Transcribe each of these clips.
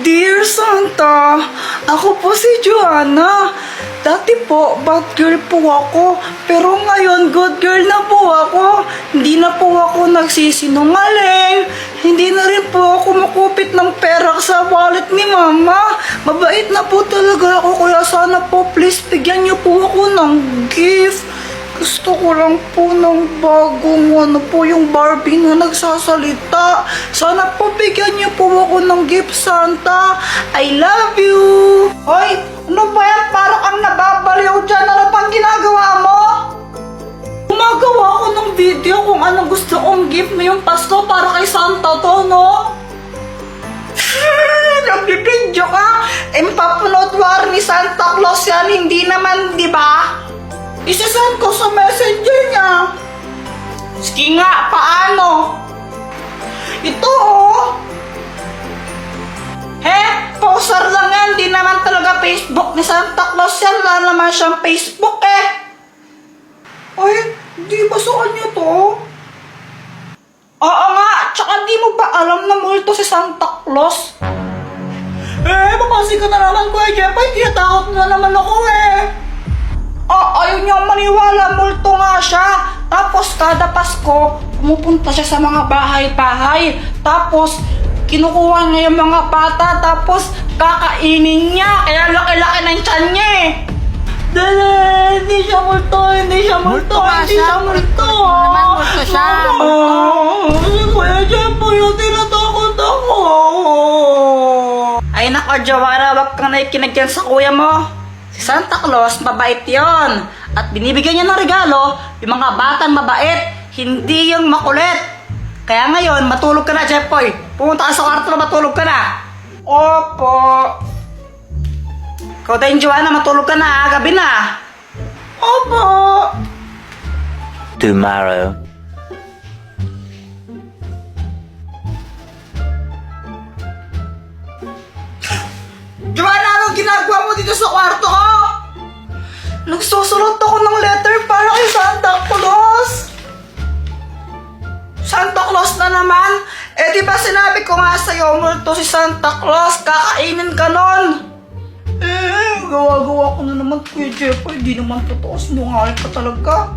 Dear Santa, ako po si Joanna. Dati po, bad girl po ako. Pero ngayon, good girl na po ako. Hindi na po ako nagsisinungaling. Hindi na rin po ako makupit ng pera sa wallet ni Mama. Mabait na po talaga ako. Kaya sana po, please, bigyan niyo po ako ng gift. Gusto ko lang po ng bagong yung Barbie na nagsasalita. Sana po bigyan niyo po ako ng gift, Santa. I love you! Hoy! Ano ba yan? Parang ang nababaliw dyan. Ano pang ginagawa mo? Gumagawa ako ng video kung anong gusto kong gift ngayong Pasko para kay Santa to, no? Nagbibidyo ka? Papanood war ni Santa Claus yan. Hindi naman, di ba? Isasend ko sa messenger niya. Sige nga, paano? Ito oh. Poser lang yan. Di naman talaga Facebook ni Santa Claus yan. Wala naman siyang Facebook eh. Ay, di ba sa kanya to? Oo nga, tsaka di mo ba alam na multo si Santa Claus? Papasig ka na naman, Kuya Jepay. Tinatakot na naman ako eh. Ayaw niya maniwala, multo nga siya. Tapos kada Pasko, pumupunta siya sa mga bahay-bahay. Tapos, kinukuha niya yung mga bata. Tapos, kakainin niya. Kaya laki-laki ng tiyan niya eh. Dala, hindi siya multo, hindi siya multo, hindi siya multo. Naman multo siya. Kuya Jepay, tinatakot ako. Ay nako, Joanna, wag kang nakikinig yan sa kuya mo. Si Santa Claus, mabait yon. At binibigyan niya ng regalo, yung mga batang mabait, hindi yung makulit. Kaya ngayon, matulog ka na, Jeffoy. Pumunta ka sa kwarto na matulog ka na. Opo. Ikaw din, Joanna, matulog ka na, gabi na. Opo. Tomorrow. Joanna, anong ginagawa mo dito sa kwarto ko? Nagsusulat ako ng letter para kay Santa Claus. Santa Claus na naman? Di ba sinabi ko nga sa'yo, multo si Santa Claus, kakainin ka nun. Gawa-gawa ko na naman, Kuya Jeffoy, di naman totoo, sinungaling ka talaga.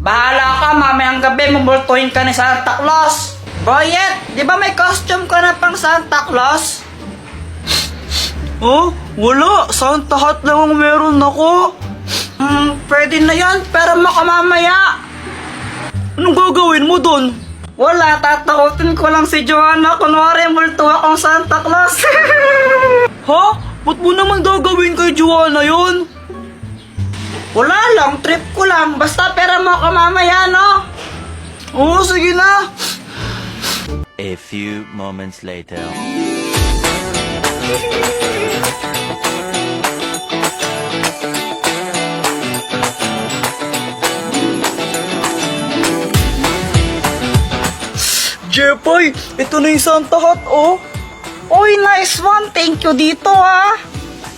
Bahala ka, mamayang gabi, mumultuhin ka ni Santa Claus. Boyet, di ba may costume ka na pang Santa Claus? Oh, wala. Santa hat lang ang meron ako. Pwede na yan, pero makamamaya. Anong gagawin mo dun? Wala, tatakutin ko lang si Joanna. Kunwari, multo akong Santa Claus. Ha? Ba't mo naman gagawin kay Joanna yun? Wala lang, trip ko lang. Basta pera mo kamamaya, no? Oo, sige na. A few moments later. Jeffoy, ito na yung Santa hat, oh. Oy, nice one. Thank you dito, ah.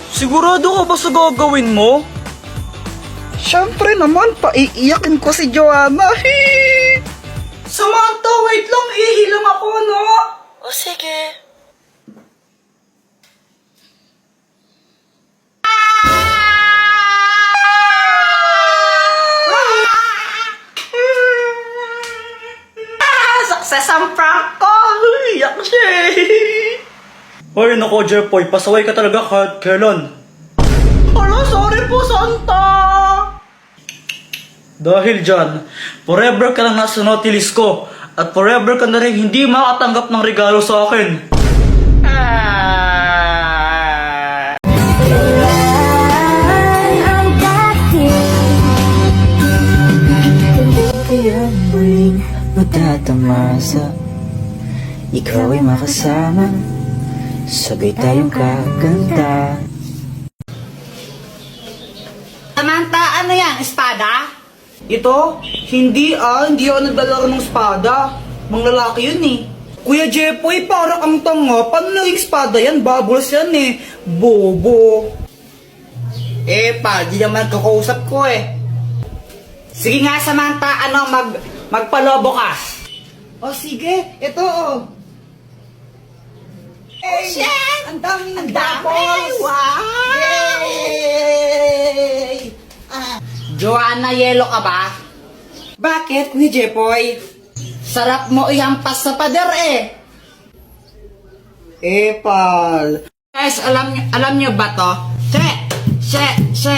Sigurado ka ba sa gagawin mo? Siyempre naman, paiiyakin ko si Joanna. Samantha, wait lang. Ihilang ako, no? O, sige. Success ang prank ko! Iyak siya eh! Ay, nako Jeffoy, pasaway ka talaga kahit kailan. Hala, sorry po, Santa! Dahil dyan, forever ka lang nasa notilis ko at forever ka na rin hindi makatanggap ng regalo sa akin. Matatamasa, ikaw ay makasama, sabay tayong kakanta. Samantha, ano yan? Espada? Ito? Hindi ako naglalaro ng espada. Mga lalaki yun eh. Kuya Jeffoy, parang ang tanga. Paano naging espada yan? Bubbles yan eh. Bobo. Di naman kakausap ko eh. Sige nga, Samantha, magpalobo ka. O sige, ito oh. Shit! Ang daming Ang dami! Wow! Yay! Joanna, yelo ka ba? Bakit, Kuya Jepoy? Sarap mo ihampas sa pader eh. Epal. Guys, alam nyo ba to? She.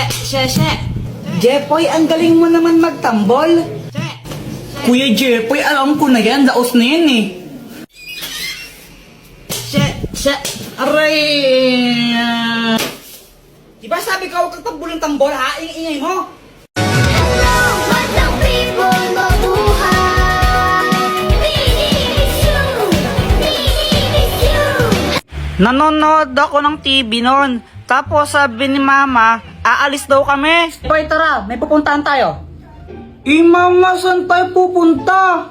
Jepoy, ang galing mo naman magtambol. Kuya Jepoy, alam ko na yan. Daos na yan eh. She. Aray! Diba sabi ka huwag kang tambol ng tambol ha? Ingay mo. Magandang people mabuhay. Minimis you. Nanonood ako ng TV noon. Tapos sabi ni Mama, aalis daw kami. Boy, tara, may pupuntahan tayo. Mama, saan tayo pupunta?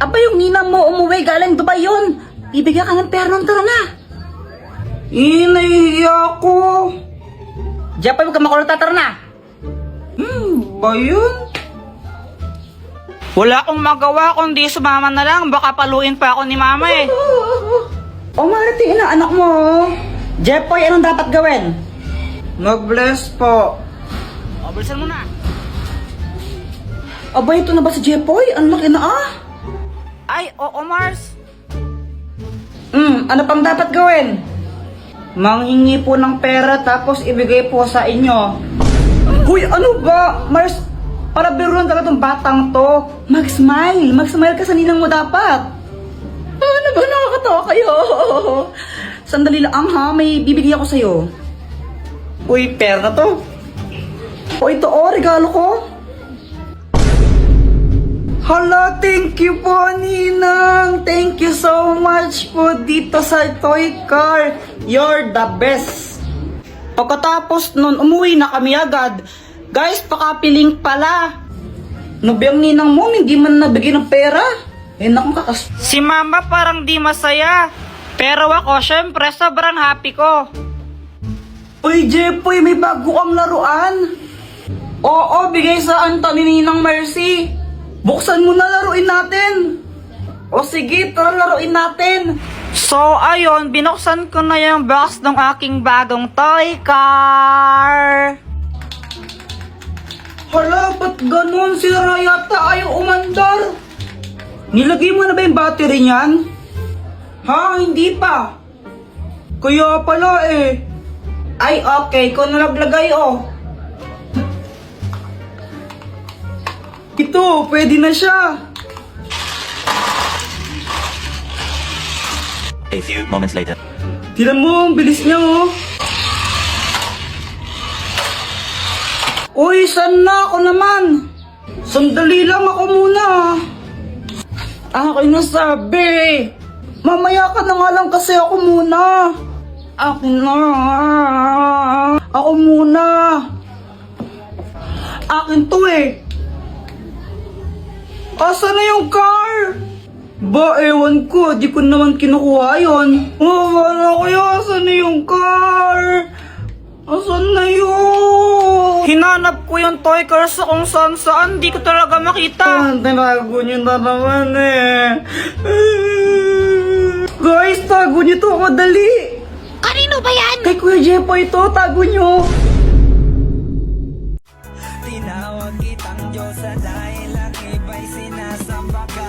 Aba, yung ninang mo umuwi galing Dubai yun. Bibigyan ka ng pera ng tara na. Nahihiya ko. Jepoy, huwag ka makulong, tara na. Ba yun? Wala akong magawa kundi sumama na lang. Baka paluin pa ako ni Mama eh. O Marty, anak mo. Jepoy, anong dapat gawin? Mag-bless po. O, bilisan mo na. Aba, ito na ba si Jepoy? Ang laki na ah. Ay, oo Mars. Ano pang dapat gawin? Manghingi po ng pera tapos ibigay po sa inyo. Huy, ano ba? Mars, para biruan talaga tong batang to. Mag-smile. Mag-smile ka sa ninang mo dapat. Ano ba? Nakakatawa kayo. Sandali lang ha. May bibigyan ako sa'yo. Uy, pera na to. O ito regalo ko. Hala, thank you po, Ninang. Thank you so much po dito sa toy car. You're the best. Pagkatapos nun, umuwi na kami agad. Guys, pakapiling pala. Nabiyang ninang mo, hindi man nabigyan ng pera. Naku, Si Mama parang di masaya. Pero ako, syempre, sobrang happy ko. Uy, Jepoy, may bago kang laruan. Oo, bigay sa Anto ni Ninang Mercy. Buksan mo na, laruin natin. O sige, tara laruin natin. So, ayun, binuksan ko na yung box ng aking bagong toy car. Hala, ba't ganun? Sira yata ayaw umandar. Nilagay mo na ba yung battery niyan? Ha? Hindi pa. Kaya pala eh. Ay, okay. Kung nalaglagay, oh. Ito, pwede na siya. A few moments later. Tignan mo, ang bilis niya oh. Uy, saan na ako naman? Sandali lang ako muna. Ako'y nasabi. Mamaya ka na nga lang kasi ako muna. Akin na. Ako muna. Akin to eh. Asa na yung car? Ba, ewan ko. Di ko naman kinukuha yun. Wala kaya, asa na yung car? Asan na yun? Hinanap ko yung toy car sa kung saan saan. Di ko talaga makita. Tinago niyo na naman eh. Guys, tago niyo to. Madali. Kanino ba yan? Kay Kuya Jepoy ito. Tago niyo. Tinawag kitang Diyosa dahil ang iba'y sinasamba ka.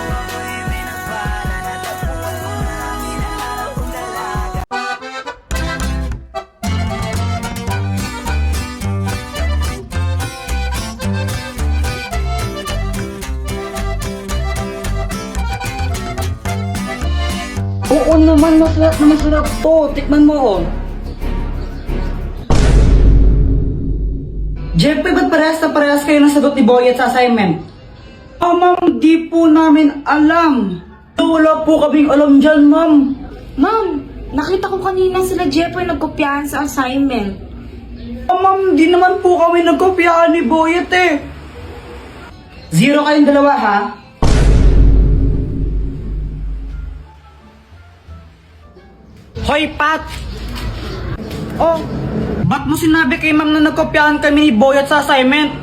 Ako'y binabala na tagpuan mo na ang inaaraw kong dalaga. Oo naman, masarap to. Tikman mo, oh. Jepoy, ba't parehas kayo ng sagot ni Boyet sa assignment? Ma'am, di po namin alam. Wala po kaming alam dyan, ma'am. Ma'am, nakita ko kanina sila Jepoy nagkopyahan sa assignment. Ma'am, di naman po kami nagkopyahan ni Boyet eh. 0 kayong dalawa, ha? Hoy, Pat! Oh, ba't mo sinabi kay ma'am na nagkopyahan kami ni Boyet sa assignment?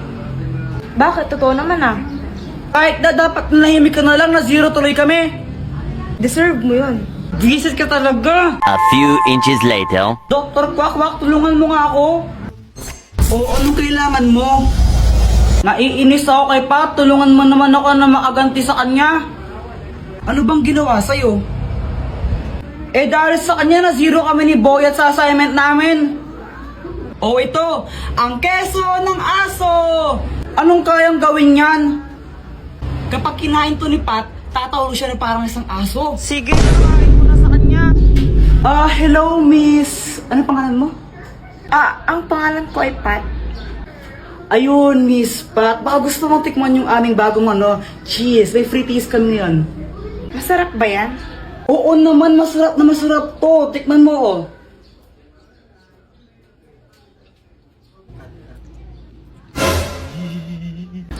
Bakit? Totoo naman ah. Kahit na dapat nahimik ka na lang na 0 tuloy kami. Deserve mo yun. Visit ka talaga. A few inches later. Dr. Quack, tulungan mo nga ako. O anong kailangan mo? Naiinis ako kay Pat, tulungan mo naman ako na makaganti sa kanya. Ano bang ginawa sa'yo? Eh dahil sa kanya na zero kami ni Boyet sa assignment namin. O ito, ang keso ng aso. Anong kayang gawin yan? Kapag kinain to ni Pat, tatawag siya na parang isang aso. Sige, try ko na sa kanya. Hello miss. Ano pangalan mo? Ang pangalan ko ay Pat. Ayun, Miss Pat. Baka gusto mong tikman yung aming bagong cheese. May free taste kami yan. Masarap ba yan? Oo naman, masarap na masarap to. Tikman mo, oh.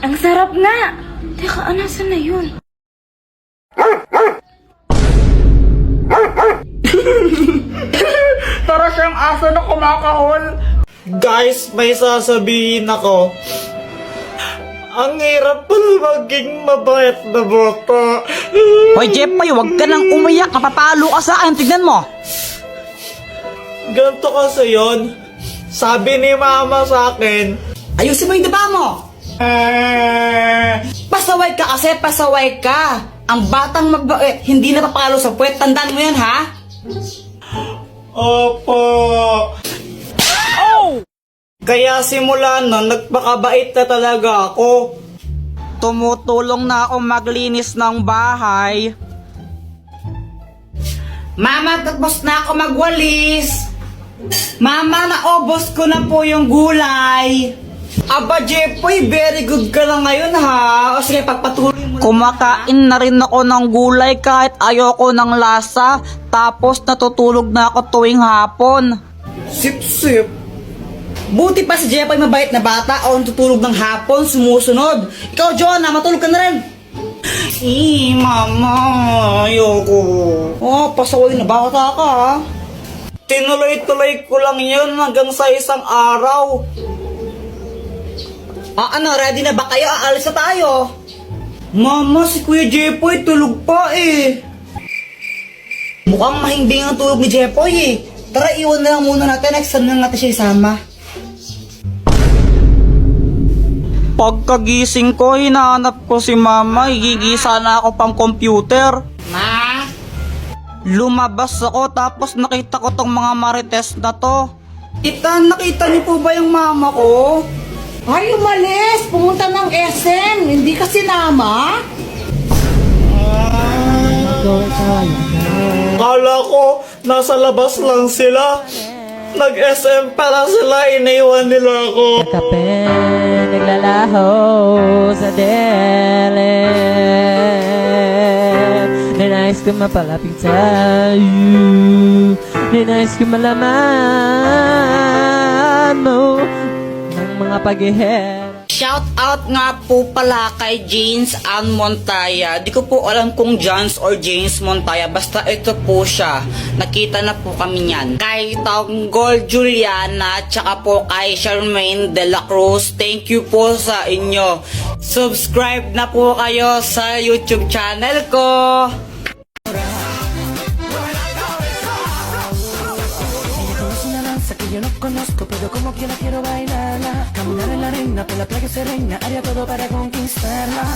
Ang sarap nga! Teka, nasan na yun? Tara siyang aso na kumakahol. Guys, may sasabihin ako. Ang hirap pala maging mabait na bata. Hoy, Jepoy, wag ka nang umiyak. Kapapalo ka sa akin. Tignan mo. Ganto kasi yon. Sabi ni mama sa akin, Ayusin mo yung daba mo. Pasaway ka kasi, pasaway ka. Ang batang mabait, hindi napapalo sa puwet. Tandaan mo yan, ha? Opo. Kaya simula nun, nagpakabait na talaga ako. Tumutulong na ako maglinis ng bahay. Mama, tapos na ako magwalis. Mama, naobos ko na po yung gulay. Aba, Jepoy, very good ka lang ngayon, ha? O sige, pagpatuloy mo. Kumakain na rin ako ng gulay kahit ayoko ng lasa. Tapos natutulog na ako tuwing hapon. Sip-sip. Buti pa si Jepoy mabait na bata o tutulog ng hapon, sumusunod. Ikaw, Jonah, matulog ka na rin. Mama, ayoko. Oh, pasaway na bata ka, ha? Tinuloy-tuloy ko lang yun hanggang sa isang araw. Ready na ba kayo? Aalis na tayo. Mama, si Kuya Jepoy tulog pa eh. Mukhang mahimbing ang tulog ni Jepoy eh. Tara, iwan na lang muna natin. Next time na natin siya isama. Pagkagising ko, hinahanap ko si mama. Higigisa na ako pang computer. Ma? Lumabas ako tapos nakita ko tong mga marites na to. Tita, nakita niyo po ba yung mama ko? Ay, umalis! Pumunta ng SM! Hindi ka sinama? Kala ko, nasa labas lang sila. Nag-SM pala sila, iniwan nila ako. Kape, naglalaho sa delen. Ninais ko mapalapit sa'yo. Ninais ko malaman mo ng mga pag-ihera. Shout out nga po pala kay James Ann Montaya. Di ko po alam kung Jans or James Montaya. Basta ito po siya. Nakita na po kami niyan. Kay Tanggol Juliana, tsaka po kay Charmaine de la Cruz. Thank you po sa inyo. Subscribe na po kayo sa YouTube channel ko. Que yo no conozco, pero como quiera quiero bailarla. Caminar en la arena, por la playa serena, haría todo para conquistarla.